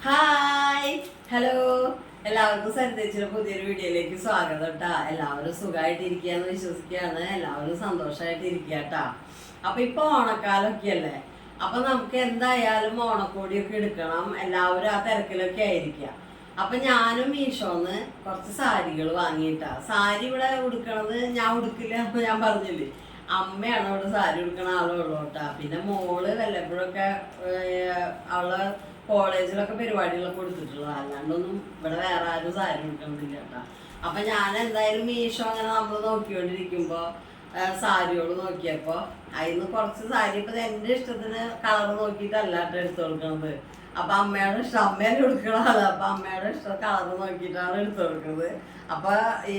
Hi hello എല്ലാവർക്കും സരിതേച്ചിയുടെ പുതിയൊരു വീഡിയോയിലേക്ക് സ്വാഗതം കേട്ടാ. എല്ലാവരും സുഖമായിട്ടിരിക്കുകയെന്ന് വിശ്വസിക്കുകയാണ്. എല്ലാവരും സന്തോഷമായിട്ടിരിക്കുക കേട്ടാ. അപ്പൊ ഇപ്പൊ ഓണക്കാലൊക്കെ അല്ലേ, അപ്പൊ നമുക്ക് എന്തായാലും ഓണക്കോടിയൊക്കെ എടുക്കണം. എല്ലാവരും ആ തിരക്കിലൊക്കെ ആയിരിക്കുക. അപ്പൊ ഞാനും മീഷോന്ന് കുറച്ച് സാരികൾ വാങ്ങിയിട്ടാ. സാരി ഇവിടെ ഉടുക്കണത് ഞാൻ ഉടുക്കില്ല എന്ന് ഞാൻ പറഞ്ഞില്ലേ, അമ്മയാണ് ഇവിടെ സാരി ഉടുക്കണ ആളുള്ളൂ കേട്ടാ. പിന്നെ മോള് വല്ലപ്പോഴൊക്കെ അവള് കോളേജിലൊക്കെ പരിപാടികളൊക്കെ കൊടുത്തിട്ടുള്ളത്, അല്ലാണ്ടൊന്നും ഇവിടെ വേറെ ആരും സാരി ഉടുക്കണമെന്നില്ല കേട്ടാ. അപ്പൊ ഞാൻ എന്തായാലും മീഷോ അങ്ങനെ നമ്മൾ നോക്കിക്കൊണ്ടിരിക്കുമ്പോ സാരികൾ നോക്കിയപ്പോ അതിന്ന് കുറച്ച് സാരി ഇപ്പൊ എന്റെ ഇഷ്ടത്തിന് കളർ നോക്കിയിട്ടല്ല കേട്ടോ എടുത്തു കൊടുക്കണത്. അപ്പൊ അമ്മയുടെ ഇഷ്ടം, അമ്മേനെ എടുക്കണ ആള്, അപ്പൊ അമ്മയുടെ ഇഷ്ടം കളർ നോക്കിയിട്ടാണ് എടുത്തു കൊടുക്കുന്നത്. അപ്പൊ ഈ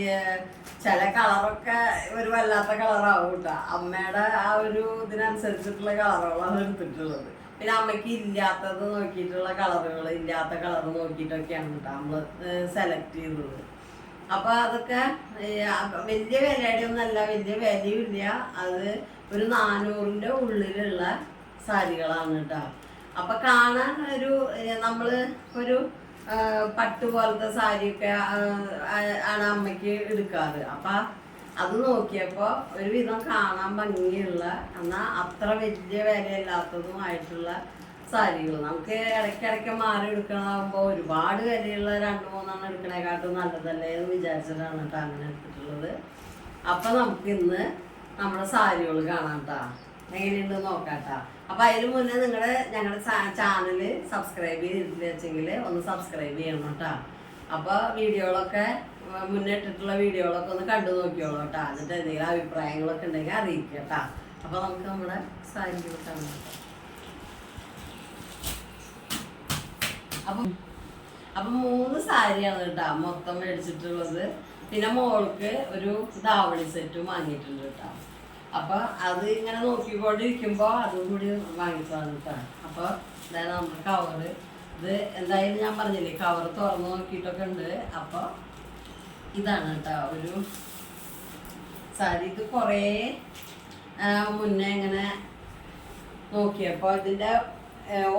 ചില കളറൊക്കെ ഒരു വല്ലാത്ത കളറാവും കേട്ടോ. അമ്മയുടെ ആ ഒരു ഇതിനനുസരിച്ചിട്ടുള്ള കളറുകളാണ് എടുത്തിട്ടുള്ളത്. പിന്നെ അമ്മയ്ക്ക് ഇല്ലാത്തത് നോക്കിയിട്ടുള്ള കളറുകൾ, ഇല്ലാത്ത കളർ നോക്കിയിട്ടൊക്കെയാണ് കേട്ടോ നമ്മള് സെലക്ട് ചെയ്തത്. അപ്പൊ അതൊക്കെ വലിയ വിലയുടെ ഒന്നല്ല, വലിയ വിലയും ഇല്ല. അത് ഒരു 400-ന്റെ ഉള്ളിലുള്ള സാരികളാണ് കേട്ടോ. അപ്പൊ കാണാൻ ഒരു നമ്മള് ഒരു പട്ട് പോലത്തെ സാരിയൊക്കെ ആണ് അമ്മയ്ക്ക് എടുക്കാറ്. അപ്പൊ അത് നോക്കിയപ്പോ ഒരുവിധം കാണാൻ ഭംഗിയുള്ള എന്നാൽ അത്ര വലിയ വിലയില്ലാത്തതുമായിട്ടുള്ള സാരികൾ നമുക്ക് ഇടയ്ക്കിടയ്ക്ക് മാറി എടുക്കണതാകുമ്പോൾ ഒരുപാട് വിലയുള്ള 2-3 എടുക്കണേക്കാട്ടും നല്ലതല്ലേ എന്ന് വിചാരിച്ചിട്ടാണ് കേട്ടോ അങ്ങനെ എടുത്തിട്ടുള്ളത്. അപ്പൊ നമുക്ക് ഇന്ന് നമ്മുടെ സാരികൾ കാണാം കേട്ടോ, എങ്ങനെയുണ്ട് നോക്കാട്ടാ. അപ്പൊ അതിന് മുന്നേ ഞങ്ങളുടെ ചാനല് സബ്സ്ക്രൈബ് ചെയ്തിട്ടില്ല വെച്ചെങ്കിൽ ഒന്ന് സബ്സ്ക്രൈബ് ചെയ്യണം കേട്ടോ. അപ്പൊ വീഡിയോകളൊക്കെ മുന്നേ ഇട്ടിട്ടുള്ള വീഡിയോകളൊക്കെ ഒന്ന് കണ്ടു നോക്കിയോളൂ കേട്ടോ. എന്നിട്ട് എന്തെങ്കിലും അഭിപ്രായങ്ങളൊക്കെ ഉണ്ടെങ്കിൽ അറിയിക്കുക കേട്ടോ. അപ്പൊ നമുക്ക് നമ്മുടെ സാരികൾ കാണാം. അപ്പൊ 3 സാരിയാണ് കേട്ടോ മൊത്തം മേടിച്ചിട്ടുള്ളത്. പിന്നെ മോൾക്ക് ഒരു ധാവണി സെറ്റും വാങ്ങിയിട്ടുണ്ട് കേട്ടോ. അപ്പൊ അത് ഇങ്ങനെ നോക്കിക്കൊണ്ടിരിക്കുമ്പോ അതും കൂടി വാങ്ങിച്ചതാണ് കേട്ടോ. അപ്പൊ അതായത് നമ്മുടെ കവറ് ഇത് എന്തായാലും ഞാൻ പറഞ്ഞില്ലേ, കവർ തുറന്ന് നോക്കിയിട്ടൊക്കെ ഉണ്ട്. അപ്പൊ ഇതാണ് കേട്ടോ ഒരു സാരി. ഇത് കുറേ മുന്നേ ഇങ്ങനെ നോക്കിയപ്പോ ഇതിന്റെ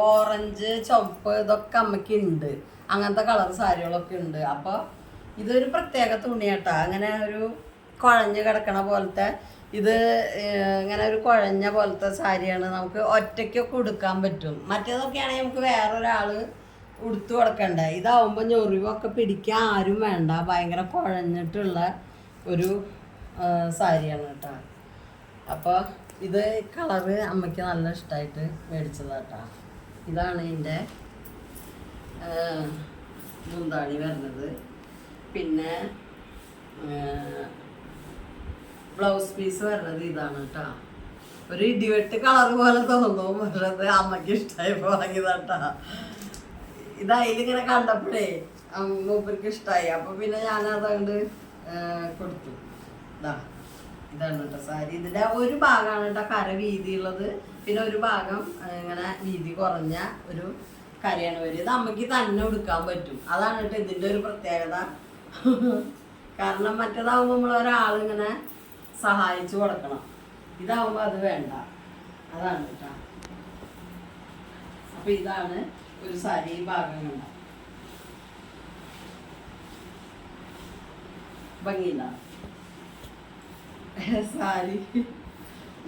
ഓറഞ്ച്, ചുവപ്പ് ഇതൊക്കെ അമ്മയ്ക്ക് ഉണ്ട്, അങ്ങനത്തെ കളർ സാരികളൊക്കെ ഉണ്ട്. അപ്പൊ ഇതൊരു പ്രത്യേക തുണിയാട്ടാ, അങ്ങനെ ഒരു കുഴഞ്ഞ് കിടക്കണ പോലത്തെ ഇത് ഇങ്ങനെ ഒരു കുഴഞ്ഞ പോലത്തെ സാരിയാണ്. നമുക്ക് ഒറ്റയ്ക്കൊക്കെ ഉടുക്കാൻ പറ്റും. മറ്റേതൊക്കെയാണെങ്കിൽ നമുക്ക് വേറൊരാള് ഉടുത്തു കൊടുക്കണ്ടേ. ഇതാവുമ്പോൾ ഞൊറിവൊക്കെ പിടിക്കാൻ ആരും വേണ്ട. ഭയങ്കര കുഴഞ്ഞിട്ടുള്ള ഒരു സാരിയാണ് കേട്ടോ. അപ്പോൾ ഇത് കളറ് അമ്മയ്ക്ക് നല്ല ഇഷ്ടമായിട്ട് മേടിച്ചതാട്ടോ. ഇതാണ് ഇതിൻ്റെ മുന്താണി വരുന്നത്. പിന്നെ ബ്ലൗസ് പീസ് വരുന്നത് ഇതാണ് കേട്ടോ. ഒരു ഇടിവെട്ട് കളർ പോലെ തോന്നും, പക്ഷെ അത് അമ്മയ്ക്ക് ഇഷ്ടമായപ്പോൾ വാങ്ങിയതാട്ടാ. ഇത് അതിലിങ്ങനെ കണ്ടപ്പോഴേ മൂപ്പർക്ക് ഇഷ്ടമായി. അപ്പൊ പിന്നെ ഞാനതുകൊണ്ട് കൊടുത്തു. ഇതാണ് കേട്ടോ സാരി. ഇതിന്റെ ഒരു ഭാഗമാണ് കേട്ടോ കര വീതിയുള്ളത്, പിന്നെ ഒരു ഭാഗം ഇങ്ങനെ വീതി കുറഞ്ഞ ഒരു കരയാണ് വരും. ഇത് അമ്മയ്ക്ക് തന്നെ ഉടുക്കാൻ പറ്റും. അതാണ് കേട്ടോ ഇതിന്റെ ഒരു പ്രത്യേകത. കാരണം മറ്റേതാവുമ്പോൾ നമ്മൾ ഒരാളിങ്ങനെ സഹായിച്ചു കൊടുക്കണം, ഇതാവുമ്പോ അത് വേണ്ട. അതാണ് കേട്ടോ. അപ്പൊ ഇതാണ് ഒരു സാരി. ഈ ഭാഗം കണ്ട ഭംഗിയില്ല സാരി.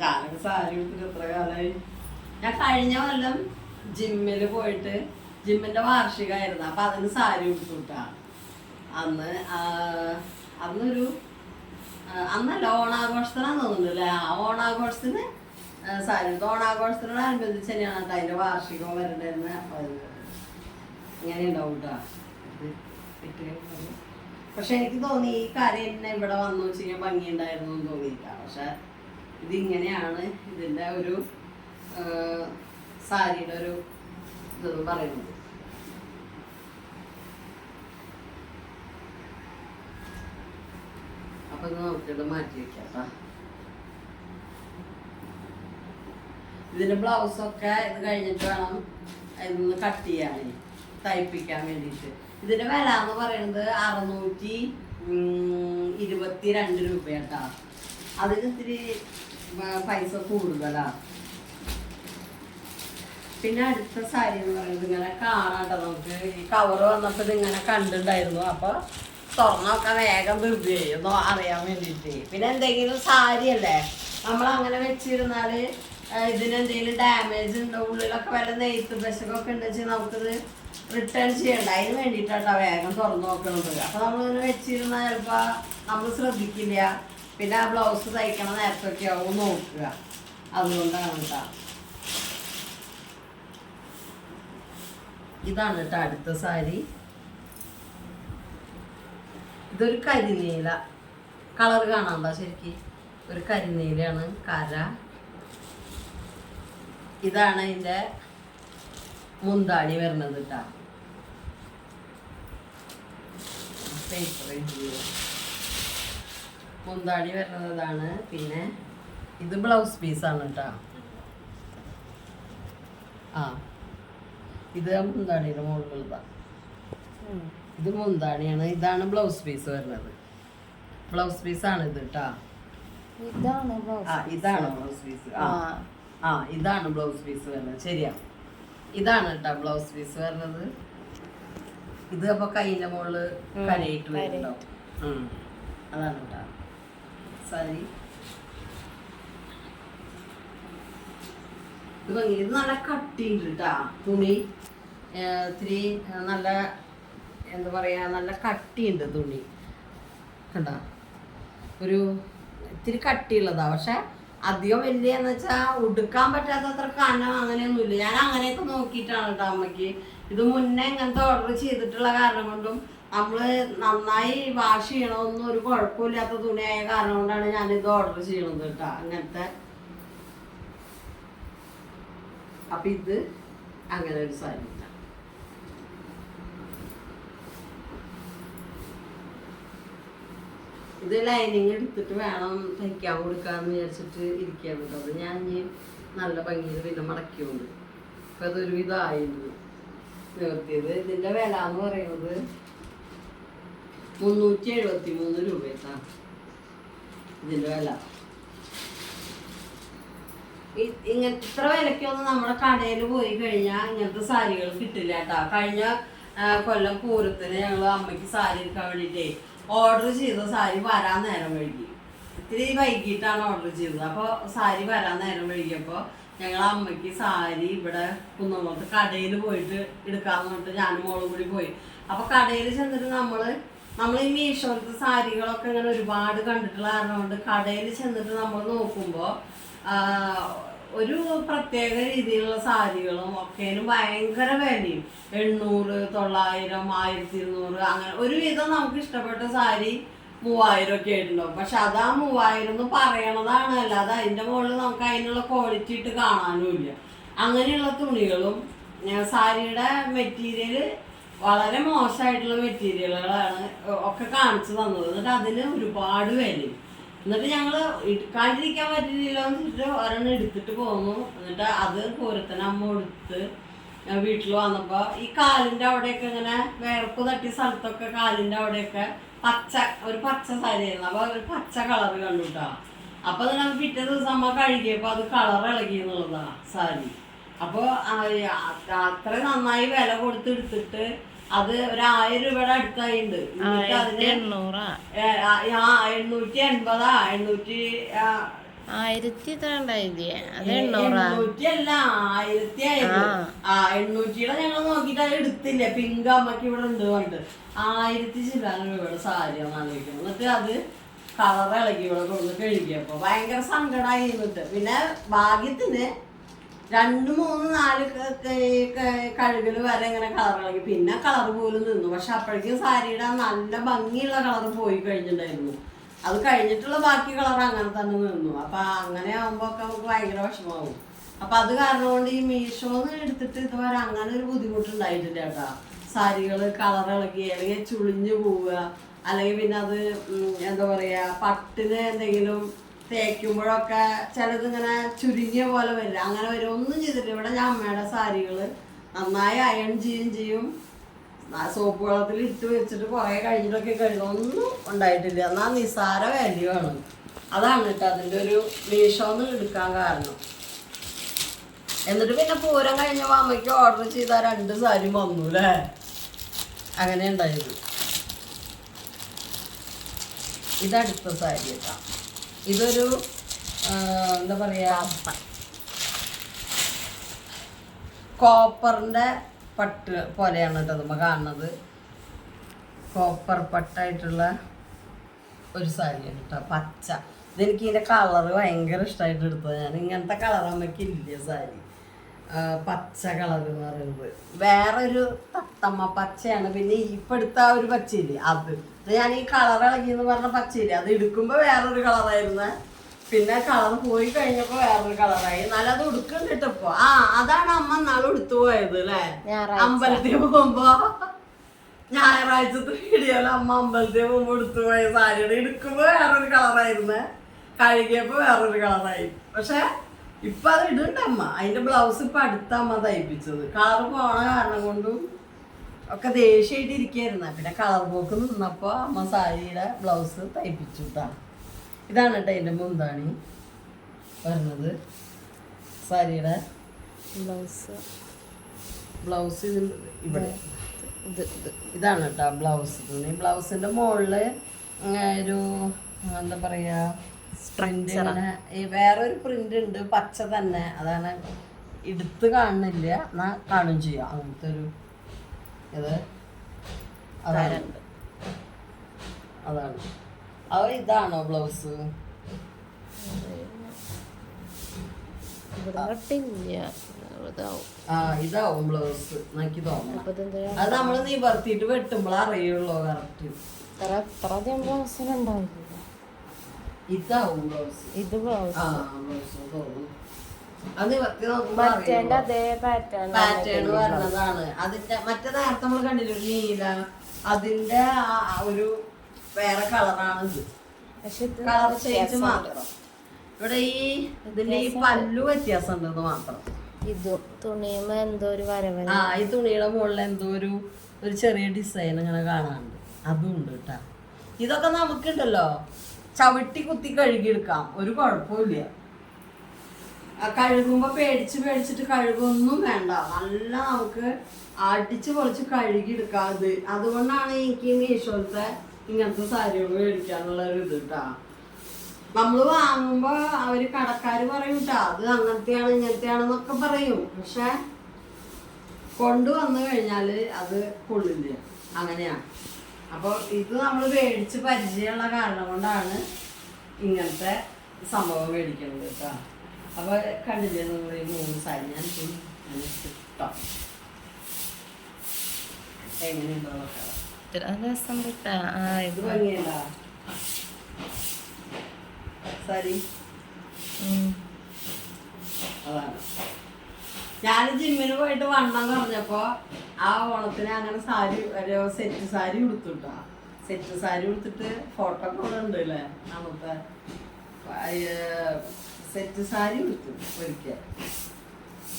ഞാനൊക്കെ സാരി എടുത്തിട്ട് എത്ര കാലമായി. ഞാൻ കഴിഞ്ഞ കൊല്ലം ജിമ്മില് പോയിട്ട്, ജിമ്മിന്റെ വാർഷികമായിരുന്നു, അപ്പൊ അതിന് സാരി എടുത്തുട്ടാ. അന്നൊരു അന്നല്ല, ഓണാഘോഷത്തിനാന്ന് തോന്നുന്നുണ്ടല്ലേ. ആ ഓണാഘോഷത്തിന് സാരി എടുത്തു. ഓണാഘോഷത്തിനോടനുബന്ധിച്ച് തന്നെയാണ് കേട്ടോ അതിന്റെ വാർഷികം വരണ്ടായിരുന്നത്. അപ്പൊ ഇങ്ങനെ ഉണ്ടാവും കേട്ടോ. പക്ഷെ എനിക്ക് തോന്നി ഈ കാര്യം തന്നെ ഇവിടെ വന്നു വെച്ച് കഴിഞ്ഞാൽ ഭംഗി ഉണ്ടായിരുന്നു എന്ന് തോന്നിയില്ല. പക്ഷെ ഇതിങ്ങനെയാണ് ഇതിന്റെ ഒരു സാരിയുടെ ഒരു ഇതെന്ന് പറയുന്നത്. അപ്പൊ ഇത് നോക്കിയിട്ട് മാറ്റി വെക്കാം. ഇതിന്റെ ബ്ലൗസൊക്കെ ഇത് കഴിഞ്ഞിട്ട് വേണം ഇതൊന്ന് കട്ട് ചെയ്യാൻ, തയ്പ്പിക്കാൻ വേണ്ടിയിട്ട്. ഇതിന്റെ വില എന്ന് പറയുന്നത് 622 രൂപ കേട്ടോ. അതിന് ഇത്തിരി പൈസ കൂടുതലാണ്. പിന്നെ അടുത്ത സാരി എന്ന് പറയുന്നത് ഇങ്ങനെ കാണാട്ടോ നമുക്ക്. ഈ കവറ് വന്നപ്പോൾ ഇതിങ്ങനെ കണ്ടിട്ടുണ്ടായിരുന്നു. അപ്പോൾ തുറന്നൊക്കെ വേഗം ധൃതിയൊന്നും അറിയാൻ വേണ്ടിയിട്ട്. പിന്നെ എന്തെങ്കിലും സാരി അല്ലേ നമ്മളങ്ങനെ വെച്ചിരുന്നാൽ ഇതിനെന്തെങ്കിലും ഡാമേജ് ഉണ്ടോ, ഉള്ളിലൊക്കെ വല്ല നെയ്ത്ത് പശക്കൊക്കെ ഉണ്ടെങ്കിൽ നമുക്കിത് റിട്ടേൺ ചെയ്യണ്ട. അതിന് വേണ്ടിയിട്ടാട്ടോ വേഗം തുറന്നു നോക്കുന്നത്. അപ്പോൾ നമ്മളിങ്ങനെ വെച്ചിരുന്നാൽ ചിലപ്പോൾ നമ്മൾ ശ്രദ്ധിക്കില്ല. പിന്നെ ആ ബ്ലൗസ് തയ്ക്കണ നേരത്തൊക്കെ ആവും നോക്കുക. അതുകൊണ്ടാണ് കേട്ടോ. ഇതാണ് കേട്ടോ അടുത്ത സാരി. ഇതൊരു കരിനീല കളർ കാണാണ്ട ശരിക്കും. ഒരു കരിനീലയാണ് കര. ഇതാണ് ഇതിൻ്റെ മുന്താണി വരുന്നത് കേട്ടോ. മുന്താണി വരുന്നത് ഇതാണ്. പിന്നെ ഇത് ബ്ലൗസ് പീസാണ് കേട്ടോ. ആ ഇത് മുന്താണിയുടെ മുകളിലുള്ളതാണ്. ഇത് മുന്താണിയാണ്. ഇതാണ് ബ്ലൗസ് പീസ് വരുന്നത്. ബ്ലൗസ് പീസാണ് ഇത് കേട്ടോ. ഇതാണ് ബ്ലൗസ് പീസ്. ഇതാണ് ബ്ലൗസ് പീസ് വരുന്നത്. ശരിയാ, ഇതാണ് കേട്ടോ ബ്ലൗസ് പീസ് വരുന്നത്. ഇത് അപ്പൊ കൈയിന്റെ മുകളില് കരയിട്ട് വരുന്നുണ്ടാവും. അതാണ് കേട്ടോ സാരി. ഇത് നല്ല കട്ടിയുണ്ട് കേട്ടാ തുണി. ഇത്തിരി നല്ല എന്താ പറയാ, നല്ല കട്ടിയുണ്ട് തുണി കണ്ട. ഒരു ഇത്തിരി കട്ടിയുള്ളതാ. പക്ഷെ അധികം വലിയെന്ന് വെച്ചാൽ ഉടുക്കാൻ പറ്റാത്തത്ര കനം അങ്ങനെയൊന്നുമില്ല. ഞാൻ അങ്ങനെയൊക്കെ നോക്കിയിട്ടാണ് കേട്ടോ അമ്മയ്ക്ക്. ഇത് മുന്നേ ഇങ്ങനത്തെ ഓർഡർ ചെയ്തിട്ടുള്ള കാരണം കൊണ്ടും നമ്മൾ നന്നായി വാഷ് ചെയ്യണമെന്നും ഒരു കുഴപ്പമില്ലാത്ത തുണിയായ കാരണം കൊണ്ടാണ് ഞാനിത് ഓർഡർ ചെയ്യണത് കേട്ടോ അങ്ങനത്തെ. അപ്പം ഇത് അങ്ങനെ ഒരു സാരി. ഇത് ലൈനിങ് എടുത്തിട്ട് വേണം തയ്ക്കാൻ കൊടുക്കാന്ന് വിചാരിച്ചിട്ട് ഇരിക്കാൻ കേട്ടോ. അത് ഞാൻ ഇനി നല്ല ഭംഗിയിൽ പിന്നെ മടക്കിയുണ്ട്. അപ്പം അതൊരുവിധം ആയിരുന്നു നിവർത്തിയത്. ഇതിൻ്റെ വില എന്ന് പറയുന്നത് 373 രൂപയാണ് ഇതിൻ്റെ വില. ഇത്ര വിലക്കൊന്നും നമ്മുടെ കടയിൽ പോയി കഴിഞ്ഞാൽ ഇങ്ങനത്തെ സാരികൾ കിട്ടില്ല കേട്ടോ. കഴിഞ്ഞ കൊല്ലം പൂരത്തിന് ഞങ്ങൾ അമ്മയ്ക്ക് സാരി എടുക്കാൻ വേണ്ടിയിട്ടേ ഓർഡർ ചെയ്ത സാരി വരാൻ നേരം വൈകി. ഇത്തിരി വൈകിട്ടാണ് ഓർഡർ ചെയ്തത്. അപ്പോൾ സാരി വരാൻ നേരം വൈകിയപ്പോൾ ഞങ്ങൾ അമ്മയ്ക്ക് സാരി ഇവിടെ കുന്നംകുളത്ത് കടയിൽ പോയിട്ട് എടുക്കാമെന്ന് പറഞ്ഞിട്ട് ഞാനും മോളും കൂടി പോയി. അപ്പോൾ കടയിൽ ചെന്നിട്ട് നമ്മൾ ഈ മീഷോയിലത്തെ സാരികളൊക്കെ ഇങ്ങനെ ഒരുപാട് കണ്ടിട്ടുള്ള കാരണം കൊണ്ട് കടയിൽ ചെന്നിട്ട് നമ്മൾ നോക്കുമ്പോൾ ഒരു പ്രത്യേക രീതിയിലുള്ള സാരികളും ഒക്കേനും ഭയങ്കര വിലയും 800, 900, 1200 അങ്ങനെ ഒരുവിധം നമുക്ക് ഇഷ്ടപ്പെട്ട സാരി 3000 ഒക്കെ ആയിട്ടുണ്ടാവും. പക്ഷെ അതാ 3000 എന്ന് പറയണതാണ്. അല്ലാതെ അതിൻ്റെ മുകളിൽ നമുക്ക് അതിനുള്ള ക്വാളിറ്റി ഇട്ട് കാണാനും ഇല്ല. അങ്ങനെയുള്ള തുണികളും സാരിയുടെ മെറ്റീരിയൽ വളരെ മോശമായിട്ടുള്ള മെറ്റീരിയലുകളാണ് ഒക്കെ കാണിച്ചു തന്നത്. എന്നിട്ട് അതിന് ഒരുപാട് വിലയും. എന്നിട്ട് ഞങ്ങൾ എടുക്കാണ്ടിരിക്കാൻ പറ്റില്ലല്ലോ എന്ന് വെച്ചിട്ട് ഒരെണ്ണം എടുത്തിട്ട് പോന്നു. എന്നിട്ട് അത് പൂരത്തിനമ്മ എടുത്ത് വീട്ടിൽ വന്നപ്പോൾ ഈ കാലിൻ്റെ അവിടെയൊക്കെ ഇങ്ങനെ വേർപ്പ് തട്ടിയ സ്ഥലത്തൊക്കെ കാലിൻ്റെ അവിടെയൊക്കെ ഒരു പച്ച സാരി ആയിരുന്നു. അപ്പോൾ ഒരു പച്ച കളർ കണ്ടു കേട്ടോ. അപ്പോൾ അതിന് പിറ്റേ ദിവസം അമ്മ കഴുകിയപ്പോൾ അത് കളർ ഇളകി എന്നുള്ളതാണ് സാരി. അപ്പോൾ അത്ര നന്നായി വില കൊടുത്ത് എടുത്തിട്ട് അത് ഒരു 1000 രൂപയുടെ അടുത്തായിണ്ട്. അതിന് 800 ഞങ്ങൾ നോക്കിട്ട് അത് എടുത്തില്ല. പിങ്ക് അമ്മക്ക് ഇവിടെ ഉണ്ട് കൊണ്ട് 1000 ചില്ലാന രൂപയുടെ സാരിയാണ് ആലോചിക്കുന്നത്. എന്നിട്ട് അത് കളർ ഇളകി ഇവിടെ കൊണ്ട് കഴുകിയപ്പോ ഭയങ്കര സങ്കടമായി. എന്നിട്ട് പിന്നെ ഭാഗ്യത്തിന് 2, 3, 4 കഴുകൽ വരെ ഇങ്ങനെ കളർ ഇളകി. പിന്നെ കളർ പോലും നിന്നു. പക്ഷെ അപ്പോഴേക്കും സാരിയുടെ നല്ല ഭംഗിയുള്ള കളർ പോയി കഴിഞ്ഞിട്ടുണ്ടായിരുന്നു. അത് കഴിഞ്ഞിട്ടുള്ള ബാക്കി കളർ അങ്ങനെ തന്നെ നിന്നു. അപ്പൊ അങ്ങനെ ആകുമ്പോ ഒക്കെ നമുക്ക് ഭയങ്കര വിഷമാവും. അപ്പൊ അത് കാരണം കൊണ്ട് ഈ മീഷോന്ന് എടുത്തിട്ട് ഇതുവരെ അങ്ങനെ ഒരു ബുദ്ധിമുട്ടുണ്ടായിട്ടില്ല കേട്ടോ. സാരികൾ കളർ ഇളകി അല്ലെങ്കിൽ ചുളിഞ്ഞു പോവുക, അല്ലെങ്കിൽ പിന്നെ അത് എന്താ പറയാ പട്ടിന് എന്തെങ്കിലും തേക്കുമ്പോഴൊക്കെ ചിലതിങ്ങനെ ചുരുങ്ങിയ പോലെ വരില്ല. അങ്ങനെ വരും. ഒന്നും ചെയ്തിട്ടില്ല. ഇവിടെ ഞാൻ അമ്മയുടെ സാരികൾ നന്നായി അയൺ ചെയ്യും. സോപ്പ് വെള്ളത്തിൽ ഇട്ട് വെച്ചിട്ട് കുറേ കഴിഞ്ഞിട്ടൊക്കെ കഴുകും. ഒന്നും ഉണ്ടായിട്ടില്ല. എന്നാൽ നിസ്സാര വാല്യൂ ആണ്. അതാണ് കേട്ടോ അതിൻ്റെ ഒരു മീഷോന്ന് എടുക്കാൻ കാരണം. എന്നിട്ട് പിന്നെ പൂരം കഴിഞ്ഞപ്പോൾ അമ്മയ്ക്ക് ഓർഡർ ചെയ്ത 2 സാരി വന്നു അല്ലേ? അങ്ങനെ ഉണ്ടായത്. ഇതടുത്ത സാരി കേട്ടോ. ഇതൊരു എന്താ പറയാ, കോപ്പറിൻ്റെ പട്ട് പോലെയാണ് കേട്ടോ നമ്മൾ കാണുന്നത്. കോപ്പർ പട്ടായിട്ടുള്ള ഒരു സാരിയാണ് കേട്ടോ, പച്ച. ഇതെനിക്ക് ഇതിൻ്റെ കളറ് ഭയങ്കര ഇഷ്ടമായിട്ട് എടുത്തത്. ഞാൻ ഇങ്ങനത്തെ കളർ അമ്മയ്ക്ക് ഇല്ല സാരി. പച്ച കളർ എന്ന് പറയുന്നത് വേറൊരു തത്തമ്മ പച്ചയാണ്. പിന്നെ ഇപ്പം എടുത്ത ആ ഒരു പച്ചയില്ലേ അത്, ഞാൻ ഈ കളർ ഇളകിയെന്ന് പറഞ്ഞ പച്ചയില്ലേ അത് എടുക്കുമ്പോൾ വേറൊരു കളറായിരുന്നു. പിന്നെ കളർ പോയി കഴിഞ്ഞപ്പോൾ വേറൊരു കളറായി. എന്നാലും അത് ഉടുക്കുന്നുണ്ട് ഇപ്പൊ. അതാണ് അമ്മ നാളെ ഉടുത്തു പോയത് അല്ലേ? അമ്പലത്തിൽ പോകുമ്പോ ഞായറാഴ്ചത്തെ വീഡിയോയിൽ അമ്മ അമ്പലത്തിൽ പോകുമ്പോ ഉടുത്തു പോയ സാരിയുടെ എടുക്കുമ്പോ വേറൊരു കളറായിരുന്നു, കഴുകിയപ്പോ വേറൊരു കളറായി. പക്ഷെ ഇപ്പൊ അത് ഇടുന്നുണ്ട് അമ്മ. അതിന്റെ ബ്ലൗസ് ഇപ്പൊ അടുത്ത അമ്മ തയ്പ്പിച്ചത്. കളർ പോണ കാരണം കൊണ്ടും ഒക്കെ ദേഷ്യമായിട്ട് ഇരിക്കായിരുന്നു. പിന്നെ കളർ പോക്ക് നിന്നപ്പോ അമ്മ സാരിയുടെ ബ്ലൗസ് തയ്പ്പിച്ചു കേട്ടാ. ഇതാണ് കേട്ടോ അതിൻ്റെ മുന്താണി വരുന്നത്. സാരിയുടെ ബ്ലൗസ് ഇവിടെ ഇതാണ് കേട്ടോ ബ്ലൗസ് തുണി. ബ്ലൗസിൻ്റെ മുകളിൽ ഒരു എന്താ പറയുക, പ്രിന്റ് ഇങ്ങനെ വേറൊരു പ്രിന്റ് ഉണ്ട് പച്ച തന്നെ. അതാണ് എടുത്ത് കാണുന്നില്ല, എന്നാൽ കാണും ചെയ്യാം. അങ്ങനത്തെ ഒരു ഇത് അതാണ്. അത് ഇതാണോ ബ്ലൗസ്? ഇതാവും ബ്ലൗസ് എനിക്ക് തോന്നുന്നു. അത് നമ്മൾ നിവർത്തിയിട്ട് വെട്ടുമ്പോൾ അറിയുള്ളൂ കറക്റ്റ്. ഇതാവും ബ്ലൗസ്. ഇത് ബ്ലൗസ് തോന്നുന്നു. അത് നിവർത്തി നോക്കുമ്പോൾ പാറ്റേൺ വരുന്നതാണ്. അതിന്റെ മറ്റേ നേരത്തെ നമ്മൾ കണ്ടില്ല ഒരു നീല, അതിന്റെ ഒരു വേറെ കളറാണ് ഇത്. കളർ ചേഞ്ച് മാത്രം. ഇവിടെ ഈ ഇതിന്റെ ഈ പല്ലു വ്യത്യാസം ഉണ്ടെന്ന് മാത്രം. ഇത് തുണിയുമ്പോ എന്തോ ഒരു വരവ. ഈ തുണിയുടെ മുകളിൽ എന്തോ ഒരു ചെറിയ ഡിസൈൻ ഇങ്ങനെ കാണാനുണ്ട്. അതും ഉണ്ട് കേട്ടാ. ഇതൊക്കെ നമുക്കുണ്ടല്ലോ ചവിട്ടി കുത്തി കഴുകിയെടുക്കാം, ഒരു കുഴപ്പമില്ല. കഴുകുമ്പോ പേടിച്ചിട്ട് കഴുകൊന്നും വേണ്ട, നല്ല നമുക്ക് അടിച്ച് പൊളിച്ച് കഴുകിയെടുക്കാം. അതുകൊണ്ടാണ് എനിക്ക് മീഷോലത്തെ ഇങ്ങനത്തെ സാരികൾ മേടിക്കാനുള്ള ഒരു ഇത് കേട്ടാ. നമ്മൾ വാങ്ങുമ്പോ അവര് കടക്കാര് പറയും കേട്ടാ, അത് അങ്ങനത്തെയാണ് ഇങ്ങനത്തെയാണെന്നൊക്കെ പറയും. പക്ഷെ കൊണ്ടുവന്നു കഴിഞ്ഞാല് അത് കൊള്ളില്ല, അങ്ങനെയാണ്. അപ്പൊ ഇത് നമ്മൾ മേടിച്ച് പരിചയമുള്ള കാരണം കൊണ്ടാണ് ഇങ്ങനത്തെ സംഭവം മേടിക്കുന്നത് കേട്ടോ. അപ്പൊ കണ്ടില്ലേ നിങ്ങൾ ഈ 3 സാരി ഞാൻ ഇഷ്ടം എങ്ങനെയുണ്ടോ ഇത് ഭംഗിയല്ല സാരി. അതാണ് ഞാൻ ജിമ്മിന് പോയിട്ട് വണ്ണം കുറഞ്ഞപ്പോ ആ ഓണത്തിന് അങ്ങനെ സാരി ഒരു സെറ്റ് സാരി ഉടുത്തുട്ടാ. സെറ്റ് സാരി ഉടുത്തിട്ട് ഫോട്ടോ കൂടെ ഉണ്ട് അല്ലേ? നമുക്ക് സെറ്റ് സാരി ഉടുത്തു ഒരിക്കൽ.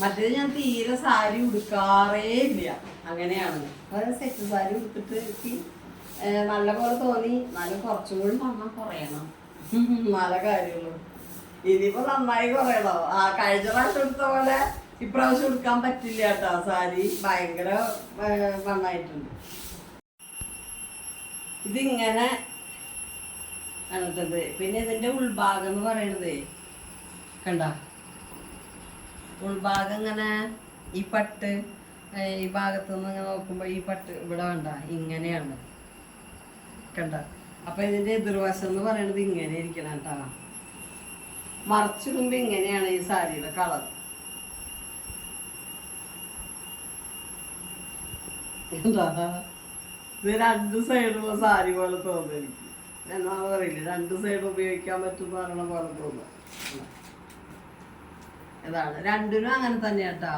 മറ്റേത് ഞാൻ തീരെ സാരി ഉടുക്കാറേ ഇല്ല, അങ്ങനെയാണ്. അത് സെറ്റ് സാരി ഉടുത്തിട്ട് എനിക്ക് നല്ല പോലെ തോന്നി. എന്നാലും കുറച്ചും കൂടി വണ്ണം കുറയണം, നല്ല കാര്യമുള്ളൂ. ഇനിയിപ്പോ നന്നായി കുറയണോ? കഴിഞ്ഞ പ്രാവശ്യം എടുത്ത പോലെ ഇപ്രാവശ്യം എടുക്കാൻ പറ്റില്ല കേട്ടോ. സാരി ഭയങ്കര വണ്ണായിട്ടുണ്ട്. ഇതിങ്ങനെ ആണിട്ടത്. പിന്നെ ഇതിന്റെ ഉൾഭാഗം എന്ന് പറയണത് കണ്ട, ഉൾഭാഗം ഇങ്ങനെ ഈ പട്ട് ഈ ഭാഗത്തു നിന്ന് ഇങ്ങനെ നോക്കുമ്പോ ഈ പട്ട് ഇവിടെ വേണ്ട, ഇങ്ങനെയാണ് കണ്ട. അപ്പൊ ഇതിന്റെ എതിർവശം എന്ന് പറയണത് ഇങ്ങനെ ഇരിക്കണം കേട്ടാ. മറച്ചിടുമ്പോ ഇങ്ങനെയാണ് ഈ സാരിയുടെ കളർ. ഇത് 2 സൈഡുള്ള സാരി പോലെ തോന്നുന്നു എനിക്ക്. എന്നാ പറയില്ല, 2 സൈഡ് ഉപയോഗിക്കാൻ പറ്റും പറയണ പോലെ തോന്നുന്നു. ഇതാണ് രണ്ടിനും അങ്ങനെ തന്നെയാട്ടാ.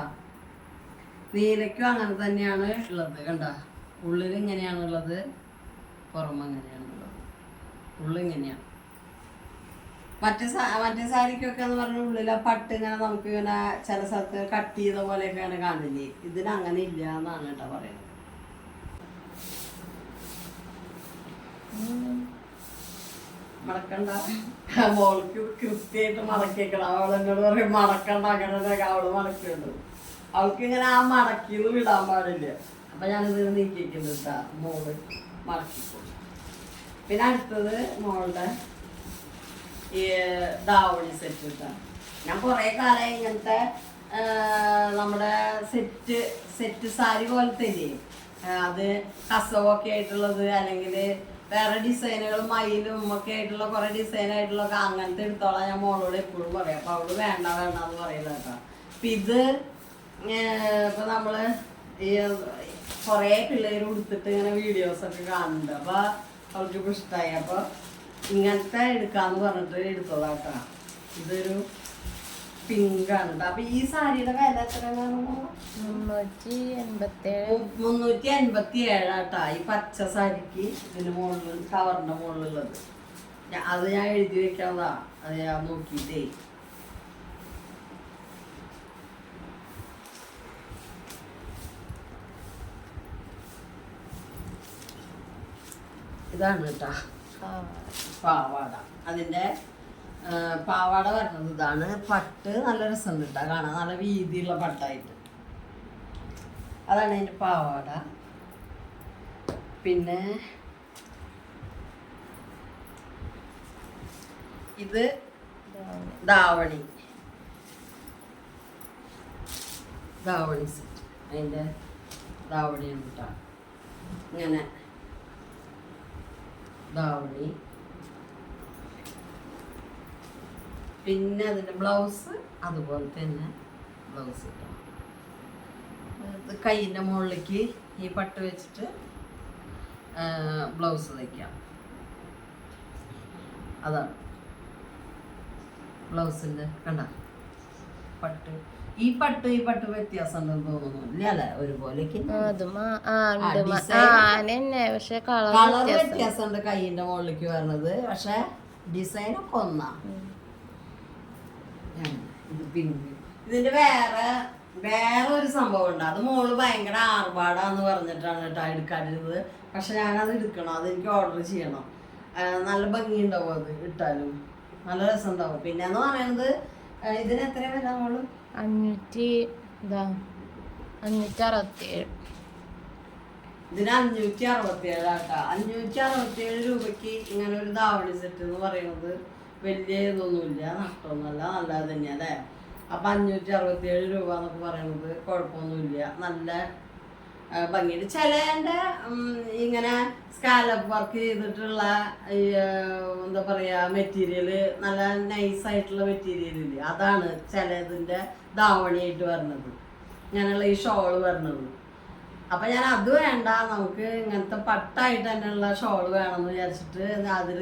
നീലയ്ക്കും അങ്ങനെ തന്നെയാണ് ഉള്ളത് കണ്ട. ഉള്ളിൽ ഇങ്ങനെയാണുള്ളത്, പുറമങ്ങനെയാണുള്ളത്. ഉള്ളിങ്ങനെയാണ്. മറ്റേ സാരിക്കൊക്കെ എന്ന് പറഞ്ഞ ഉള്ളിൽ ആ പട്ട് ഇങ്ങനെ നമുക്ക് ഇങ്ങനെ ചില സ്ഥലത്ത് കട്ട് ചെയ്ത പോലെയൊക്കെയാണ് കാണില്ലേ. ഇതിനങ്ങനെ ഇല്ല എന്നാണ് കേട്ടോ പറയുന്നത്. മടക്കണ്ട. മോൾക്ക് കൃത്യമായിട്ട് മടക്കിക്കണം. അവളെന്നോട് പറയും മടക്കണ്ട, അങ്ങനെ അവള് മടക്കുന്നുണ്ട്. അവൾക്ക് ഇങ്ങനെ ആ മടക്കിന്ന് വിടാൻ പാടില്ല. അപ്പൊ ഞാനിത് നീക്കിക്കുന്നു കേട്ടാ. മോള് മടക്കിക്കോളും. പിന്നെ അടുത്തത് മോളുടെ ഈ ദാവണി സെറ്റ് കിട്ടാം. ഞാൻ കുറെ കാലം ഇങ്ങനത്തെ നമ്മുടെ സെറ്റ് സാരി പോലത്തെ ഇല്ലേ, അത് കസവൊക്കെ ആയിട്ടുള്ളത്, അല്ലെങ്കിൽ വേറെ ഡിസൈനുകൾ മയിലും ഒക്കെ ആയിട്ടുള്ള കുറെ ഡിസൈൻ ആയിട്ടുള്ളതൊക്കെ അങ്ങനത്തെ എടുത്തോളാം ഞാൻ മോളോട് എപ്പോഴും പറയാം. അപ്പൊ അവള് വേണ്ട വേണ്ട എന്ന് പറയുന്നത് കേട്ടോ. അപ്പൊ ഇത് ഇപ്പൊ നമ്മള് ഈ കുറെ പിള്ളേർ കൊടുത്തിട്ട് ഇങ്ങനെ വീഡിയോസ് ഒക്കെ കാണുന്നുണ്ട്. അപ്പൊ അവൾക്ക് ഇപ്പൊ ഇഷ്ടമായി. അപ്പൊ ഇങ്ങനത്തെ എടുക്കാന്ന് പറഞ്ഞിട്ട് എടുത്തോളാം കേട്ടോ. ഇതൊരു പിങ്ക് ആണ് കേട്ടോ. അപ്പൊ ഈ സാരിയുടെ വില എത്രയാണ്? 387 ആട്ടാ ഈ പച്ച സാരിക്ക്. ഇതിന് മുകളിൽ കവറിന്റെ മുകളിലുള്ളത് അത് ഞാൻ എഴുതി വെക്കാതാ. അത് ഞാൻ നോക്കിയിട്ടേ. ഇതാണ് കേട്ടാ പാവാട. അതിന്റെ പാവാട വരുന്നത് ഇതാണ്. പട്ട് നല്ല രസമുണ്ട് കേട്ടോ കാണാൻ, നല്ല വീതിയുള്ള പട്ടായിട്ട്. അതാണ് അതിന്റെ പാവാട. പിന്നെ ഇത് ദാവണി സെറ്റ്. അതിന്റെ ദാവണിയാണ് കേട്ടോ. ഇങ്ങനെ ദാവണി. പിന്നെ അതിൻ്റെ ബ്ലൗസ് അതുപോലെ തന്നെ ബ്ലൗസ് കിട്ടും. കൈയിൻ്റെ മുകളിലേക്ക് ഈ പട്ട് വെച്ചിട്ട് ബ്ലൗസ് തയ്ക്കാം. അതാണ് ബ്ലൗസിൻ്റെ കണ്ട പട്ട്. ഈ പട്ട് വ്യത്യാസം ഉണ്ടെന്ന് തോന്നുന്നു. ഇല്ല അല്ലേ, ഒരുപോലേക്ക് കളർ വ്യത്യാസമുണ്ട് കൈയിൻ്റെ മുകളിലേക്ക് വരുന്നത്. പക്ഷെ ഡിസൈനൊക്കെ ഒന്നാ. ഇത് പിങ്ക്. ഇതിന്റെ വേറെ ഒരു സംഭവം ഉണ്ട്. അത് മോള് ഭയങ്കര ആർഭാടാന്ന് പറഞ്ഞിട്ടാണ് കേട്ടോ എടുക്കാതിരുന്നത്. പക്ഷെ ഞാനത് എടുക്കണം, അതെനിക്ക് ഓർഡർ ചെയ്യണം. നല്ല ഭംഗിയുണ്ടാവും അത് ഇട്ടാലും, നല്ല രസം ഉണ്ടാവും. പിന്നെ എന്ന് പറയുന്നത് ഇതിന് എത്ര വരാം മോള്? 567. ഇതിന് 567 ആട്ടാ. 567 രൂപയ്ക്ക് ഇങ്ങനെ ഒരു ദാവണി സെറ്റ് എന്ന് പറയുന്നത് വലിയ ഇതൊന്നുമില്ല, നഷ്ടമൊന്നുമല്ല, നല്ലത് തന്നെയാ അല്ലേ. അപ്പം 567 രൂപ എന്നൊക്കെ പറയുന്നത് കുഴപ്പമൊന്നുമില്ല, നല്ല ഭംഗിയുണ്ട്. ചിലൻ്റെ ഇങ്ങനെ സ്കാലപ്പ് വർക്ക് ചെയ്തിട്ടുള്ള എന്താ പറയുക മെറ്റീരിയൽ, നല്ല നൈസായിട്ടുള്ള മെറ്റീരിയൽ ഇല്ലേ, അതാണ് ചിലതിൻ്റെ ധാവണിയായിട്ട് വരുന്നത്, ഇങ്ങനെയുള്ള ഈ ഷോള് വരുന്നത്. അപ്പം ഞാൻ അത് വേണ്ട, നമുക്ക് ഇങ്ങനത്തെ പട്ടായിട്ട് തന്നെയുള്ള ഷോള് വേണമെന്ന് വിചാരിച്ചിട്ട് അതിൽ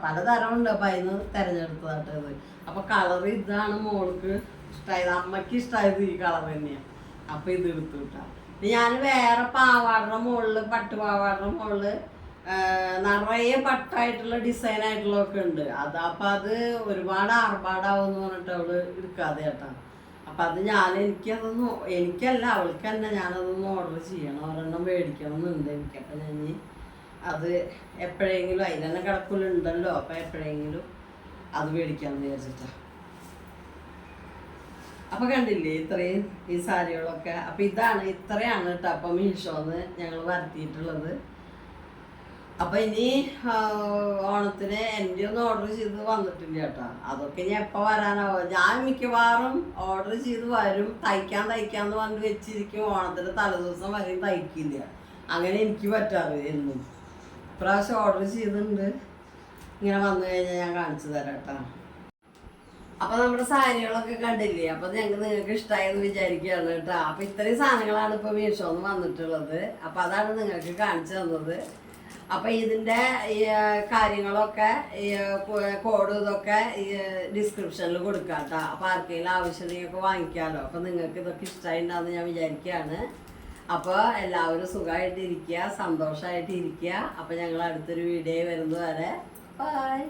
പലതരമുണ്ട്. അപ്പം അതിന് തിരഞ്ഞെടുത്തതായിട്ട് ഇത്. അപ്പം കളർ ഇതാണ് മോൾക്ക് ഇഷ്ടമായത്, അമ്മയ്ക്ക് ഇഷ്ടമായത് ഈ കളർ തന്നെയാണ്. അപ്പം ഇത് എടുത്തു കിട്ടാം. ഞാൻ വേറെ പാവാടയുടെ മുകളിൽ, പട്ടുപാവാടയുടെ മുകളിൽ നിറയെ പട്ടായിട്ടുള്ള ഡിസൈൻ ആയിട്ടുള്ളതൊക്കെ ഉണ്ട്. അപ്പം അത് ഒരുപാട് ആർഭാടാവും എന്ന് പറഞ്ഞിട്ട് അവള് എടുക്കാതെ കേട്ടാ. അപ്പം അത് എനിക്കല്ല അവൾക്ക് തന്നെ ഞാനതൊന്ന് ഓർഡർ ചെയ്യണം, ഒരെണ്ണം മേടിക്കണം എന്നുണ്ട് എനിക്ക്. അപ്പം ഞാൻ അത് എപ്പോഴെങ്കിലും അതിൽ തന്നെ കിടക്കലുണ്ടല്ലോ, അപ്പം എപ്പോഴെങ്കിലും അത് മേടിക്കാമെന്ന് വിചാരിച്ചിട്ടാ. അപ്പം കണ്ടില്ലേ ഇത്രയും ഈ സാരികളൊക്കെ. അപ്പം ഇത്രയാണ് കേട്ടോ അപ്പം മീഷോന്ന് ഞങ്ങൾ വരുത്തിയിട്ടുള്ളത്. അപ്പം ഇനി ഓണത്തിന് എൻ്റെ ഒന്നും ഓർഡർ ചെയ്ത് വന്നിട്ടില്ല കേട്ടോ. അതൊക്കെ ഇനി എപ്പോൾ വരാനാവോ. ഞാൻ മിക്കവാറും ഓർഡർ ചെയ്ത് വരും, തയ്ക്കാന്ന് പറഞ്ഞ് വെച്ചിരിക്കും. ഓണത്തിൻ്റെ തലേദിവസം വരെയും തയ്ക്കില്ല. അങ്ങനെ എനിക്ക് പറ്റാറ് എന്നും. ഇപ്രാവശ്യം ഓർഡർ ചെയ്തിട്ടുണ്ട്, ഇങ്ങനെ വന്നു കഴിഞ്ഞാൽ ഞാൻ കാണിച്ചു തരാം കേട്ടോ. അപ്പൊ നമ്മുടെ സാരികളൊക്കെ കണ്ടില്ലേ. അപ്പൊ നിങ്ങൾക്ക് ഇഷ്ടമായെന്ന് വിചാരിക്കുകയാണ് കേട്ടോ. അപ്പൊ ഇത്രയും സാധനങ്ങളാണ് ഇപ്പൊ മീഷോന്ന് വന്നിട്ടുള്ളത്. അപ്പൊ അതാണ് നിങ്ങൾക്ക് കാണിച്ചു തന്നത്. അപ്പൊ ഇതിന്റെ കാര്യങ്ങളൊക്കെ കോഡ് ഇതൊക്കെ ഡിസ്ക്രിപ്ഷനിൽ കൊടുക്കാം കേട്ടോ. അപ്പൊ ആർക്കെങ്കിലും ആവശ്യമുണ്ടെങ്കിൽ വാങ്ങിക്കാമല്ലോ. അപ്പൊ നിങ്ങൾക്ക് ഇതൊക്കെ ഇഷ്ടമായിട്ടുണ്ടാന്ന് ഞാൻ വിചാരിക്കുകയാണ്. അപ്പോൾ എല്ലാവരും സുഖമായിട്ടിരിക്കുക, സന്തോഷമായിട്ടിരിക്കുക. അപ്പൊ ഞങ്ങൾ അടുത്തൊരു വീഡിയോ വരുന്നത് വരെ ബൈ.